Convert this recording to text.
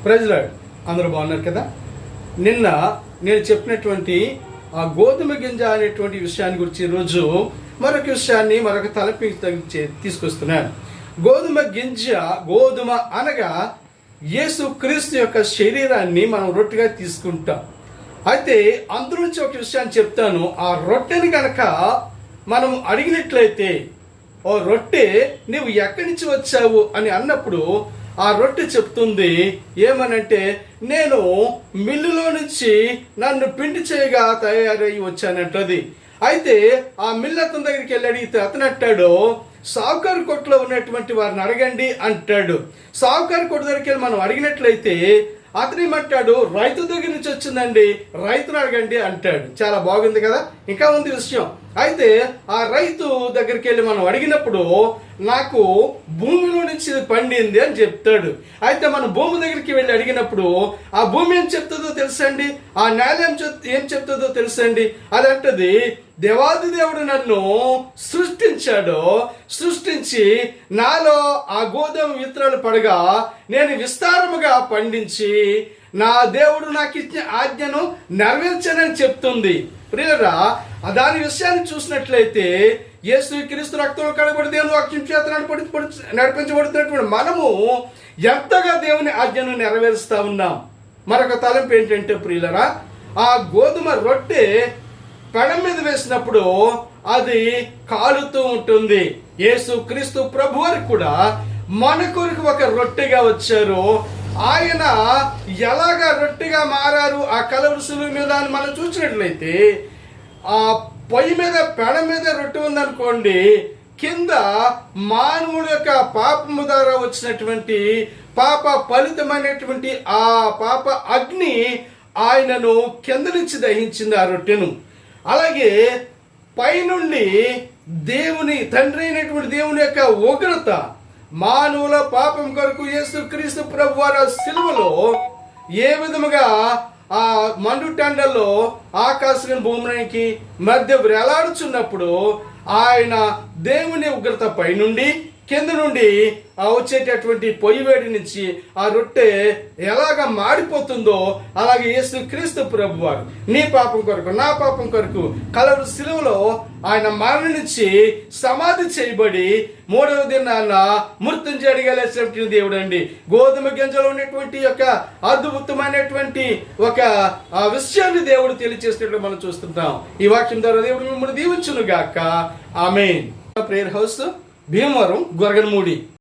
ప్రజలు అందరూ బాగున్నారు కదా. నిన్న నేను చెప్పినటువంటి ఆ గోధుమ గింజ అనేటువంటి విషయాన్ని గురించి ఈరోజు మరొక విషయాన్ని మరొక తలపి తీసుకొస్తున్నాను. గోధుమ అనగా యేసు క్రీస్తు యొక్క శరీరాన్ని మనం రొట్టెగా తీసుకుంటాం. అయితే అందులో నుంచి ఒక విషయాన్ని చెప్తాను. ఆ రొట్టెని కనుక మనం అడిగినట్లయితే, ఓ రొట్టె నువ్వు ఎక్కడి నుంచి వచ్చావు అని అన్నప్పుడు ఆ రొట్టె చెప్తుంది ఏమనంటే, నేను మిల్లులో నుంచి నన్ను పిండి చేయగా తయారై వచ్చానంటది. అయితే ఆ మిల్లు అతని దగ్గరికి వెళ్ళి అడిగితే అతను అంటాడు, సావుకారు కొట్టులో ఉన్నటువంటి వారిని అడగండి అంటాడు. సావుకారు కొట్టు దగ్గరికి వెళ్ళి మనం అడిగినట్లయితే అతను ఏమంటాడు, రైతు దగ్గర నుంచి వచ్చిందండి, రైతును అడగండి అంటాడు. చాలా బాగుంది కదా. ఇంకా ఉంది విషయం. అయితే ఆ రైతు దగ్గరికి వెళ్ళి మనం అడిగినప్పుడు నాకు భూమిలో నుంచి పండింది అని చెప్తాడు. అయితే మనం భూమి దగ్గరికి వెళ్ళి అడిగినప్పుడు ఆ భూమి ఏం చెప్తుందో తెలుసండి, ఆ నేల ఏం చెప్తుందో తెలుసండి. అదంటది, దేవాది దేవుడు నన్ను సృష్టించి నాలో ఆ గోధుమ విత్తనాలు పడగా నేను విస్తారముగా పండించి నా దేవుడు నాకు ఇచ్చిన ఆజ్ఞను నెరవేర్చానని చెప్తుంది. ప్రియులారా, దాని విషయాన్ని చూసినట్లయితే యేసు క్రీస్తు రక్తంలో కడగబడి దేవుని వాక్యం చేత నడిపించబడుతున్నటువంటి మనము ఎంతగా దేవుని ఆజ్ఞను నెరవేరుస్తా ఉన్నాం. మరొక తలంపు ఏంటంటే ప్రియులారా, ఆ గోధుమ రొట్టె పెనం మీద వేసినప్పుడు అది కాలుతూ ఉంటుంది. యేసు క్రీస్తు ప్రభు వారు కూడా మన కొరకు ఒక రొట్టెగా వచ్చారు. ఆయన ఎలాగా రొట్టెగా మారారు ఆ కలవరి శిలువ మీద అని మనం చూసినట్లయితే, ఆ పొయ్యి మీద పెనం మీద రొట్టె ఉందనుకోండి, కింద మానవుడి యొక్క పాపము ద్వారా వచ్చినటువంటి పాప ఫలితమైనటువంటి ఆ పాప అగ్ని ఆయనను కింద నుంచి దహించింది ఆ రొట్టెను. అలాగే పైనుండి తండ్రి అయినటువంటి దేవుని యొక్క ఉగ్రత మానవుల పాపం కొరకు యేసు క్రీస్తు ప్రభు వారి సిలువలో ఏ విధముగా ఆ మండుటెండల్లో ఆకాశం భూమికి మధ్య వేలాడుచున్నప్పుడు ఆయన దేవుని ఉగ్రత పైనుండి కింద నుండి వచ్చేటటువంటి పొయ్యి వేడి నుంచి ఆ రొట్టె ఎలాగ మాడిపోతుందో అలాగే యేసు క్రీస్తు ప్రభు వారు నీ పాపం కొరకు నా పాపం కొరకు కలవరి శిలువలో ఆయన మరణించి సమాధి చేయబడి మూడవ దినాన మృత్యుంజయుడిగా లేచినటువంటి దేవుడు అండి. గోధుమ గింజలో ఉన్నటువంటి యొక్క అద్భుతమైనటువంటి ఒక విషయాన్ని దేవుడు తెలియచేసినట్లు మనం చూస్తుంటాం. ఈ వాక్యం ద్వారా దేవుడు మిమ్మల్ని దీవించును గాక. Amen. Prayer house, Bhimavaram, Goraganamudi.